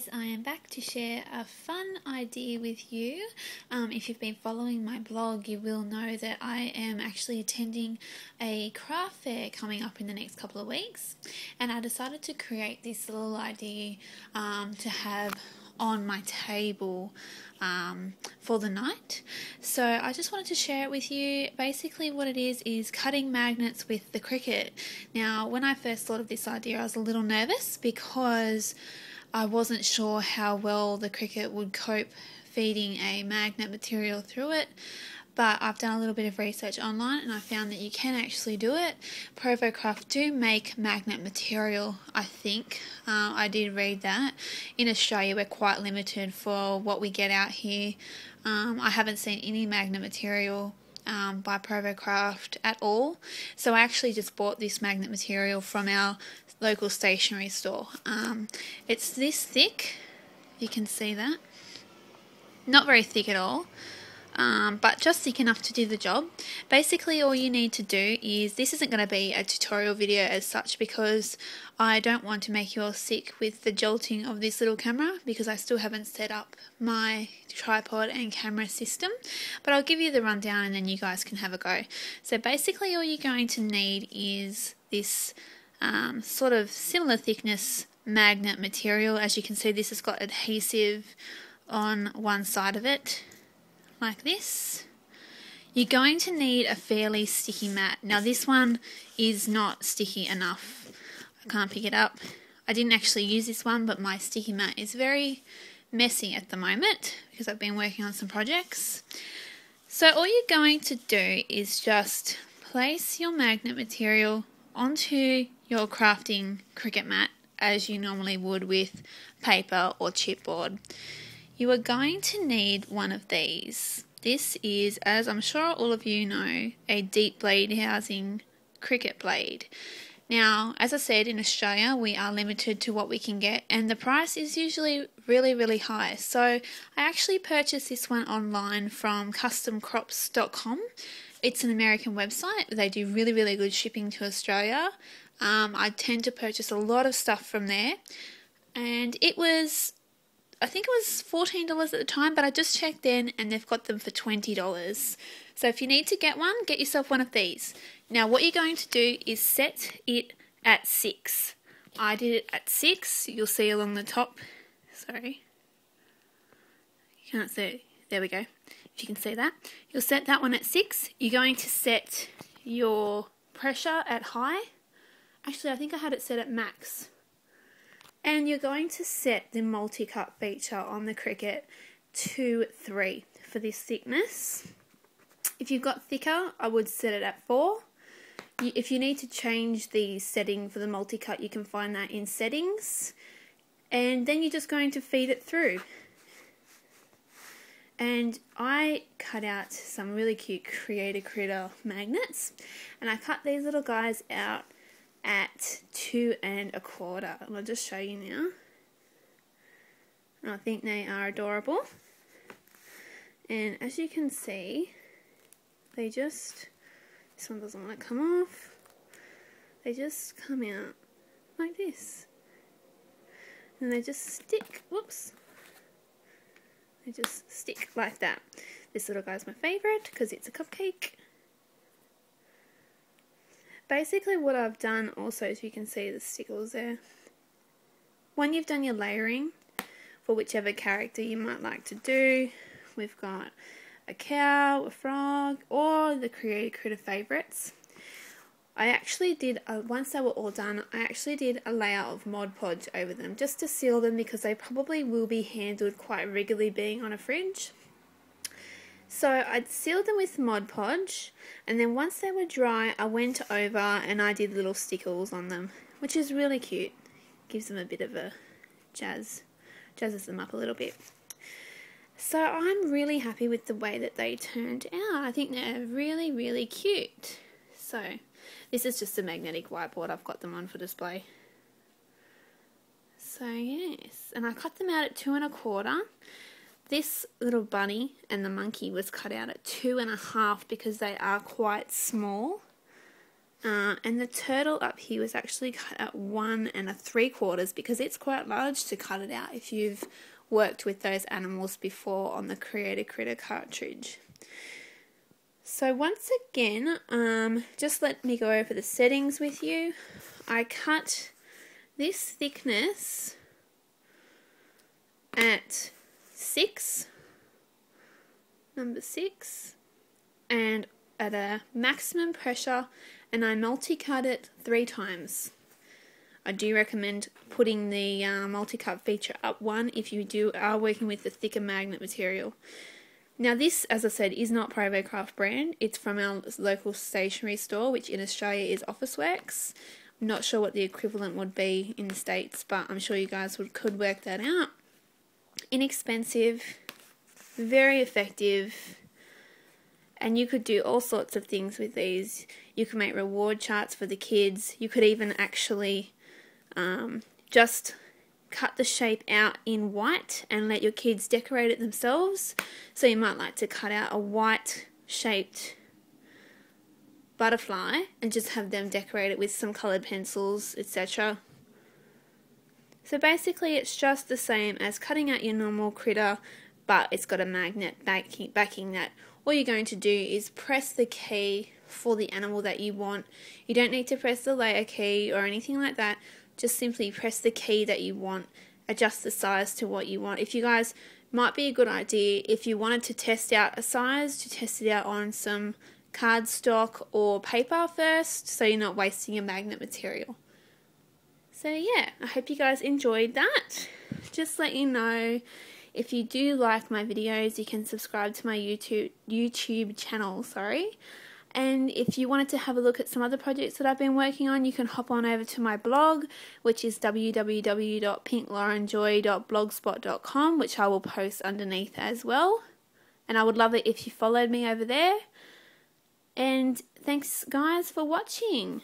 guys, I am back to share a fun idea with you. If you've been following my blog, you will know that I am actually attending a craft fair coming up in the next couple of weeks, and I decided to create this little idea to have on my table for the night. So I just wanted to share it with you. Basically what it is cutting magnets with the Cricut. Now when I first thought of this idea, I was a little nervous because I wasn't sure how well the Cricut would cope feeding a magnet material through it, but I've done a little bit of research online and I found that you can actually do it. Provocraft do make magnet material, I think. I did read that. In Australia we're quite limited for what we get out here. I haven't seen any magnet material by Provocraft at all. So I actually just bought this magnet material from our local stationery store. It's this thick, you can see that. Not very thick at all. But just thick enough to do the job. Basically all you need to do is, this isn't going to be a tutorial video as such because I don't want to make you all sick with the jolting of this little camera because I still haven't set up my tripod and camera system, but I'll give you the rundown and then you guys can have a go. So basically all you're going to need is this sort of similar thickness magnet material. As you can see, this has got adhesive on one side of it, like this. You're going to need a fairly sticky mat. Now this one is not sticky enough. I can't pick it up. I didn't actually use this one, but my sticky mat is very messy at the moment because I've been working on some projects. So all you're going to do is just place your magnet material onto your crafting Cricut mat as you normally would with paper or chipboard. You are going to need one of these. This is, as I'm sure all of you know, a deep blade housing Cricut blade. Now, as I said, in Australia we are limited to what we can get and the price is usually really high. So I actually purchased this one online from customcrops.com. It's an American website. They do really good shipping to Australia. I tend to purchase a lot of stuff from there, and I think it was $14 at the time, but I just checked then and they've got them for $20. So if you need to get one, get yourself one of these. Now what you're going to do is set it at 6. I did it at 6. You'll see along the top. Sorry. You can't see. There we go. If you can see that. You'll set that one at 6. You're going to set your pressure at high. Actually, I think I had it set at max. And you're going to set the multi-cut feature on the Cricut to 3 for this thickness. If you've got thicker, I would set it at 4. If you need to change the setting for the multi-cut, you can find that in settings. And then you're just going to feed it through. And I cut out some really cute Creator Critter magnets. And I cut these little guys out at 2 1/4, and I'll just show you now. And I think they are adorable, and as you can see, they just, this one doesn't want to come off, they just come out like this, and they just stick, whoops, they just stick like that. This little guy's my favourite because it's a cupcake. Basically what I've done also, as you can see the stickles there, when you've done your layering for whichever character you might like to do, we've got a cow, a frog, or the Creator Critter favourites. I actually did, once they were all done, I actually did a layer of Mod Podge over them just to seal them because they probably will be handled quite regularly being on a fridge. So I'd sealed them with Mod Podge, and then once they were dry I went over and I did little stickles on them, which is really cute. Gives them a bit of a jazzes them up a little bit. So I'm really happy with the way that they turned out. I think they're really cute. So this is just a magnetic whiteboard I've got them on for display. So yes, and I cut them out at 2 1/4. This little bunny and the monkey was cut out at 2 1/2 because they are quite small And the turtle up here was actually cut at 1 3/4 because it's quite large to cut it out if you've worked with those animals before on the Creator Critter cartridge. So once again, just let me go over the settings with you. I cut this thickness at 6, number 6, and at a maximum pressure, and I multi-cut it 3 times. I do recommend putting the multi-cut feature up 1 if you are working with the thicker magnet material. Now this, as I said, is not Provocraft brand. It's from our local stationery store, which in Australia is Officeworks. I'm not sure what the equivalent would be in the States, but I'm sure you guys could work that out. Inexpensive, very effective, and you could do all sorts of things with these. You could make reward charts for the kids. You could even actually just cut the shape out in white and let your kids decorate it themselves. So you might like to cut out a white shaped butterfly and just have them decorate it with some coloured pencils, etc. So basically it's just the same as cutting out your normal critter, but it's got a magnet backing that. All you're going to do is press the key for the animal that you want. You don't need to press the layer key or anything like that. Just simply press the key that you want, adjust the size to what you want. If you guys, might be a good idea if you wanted to test out a size, to test it out on some cardstock or paper first, so you're not wasting your magnet material. So yeah, I hope you guys enjoyed that. Just let you know, if you do like my videos, you can subscribe to my YouTube channel, And if you wanted to have a look at some other projects that I've been working on, you can hop on over to my blog, which is www.pinklaurenjoy.blogspot.com, which I will post underneath as well. And I would love it if you followed me over there. And thanks guys for watching.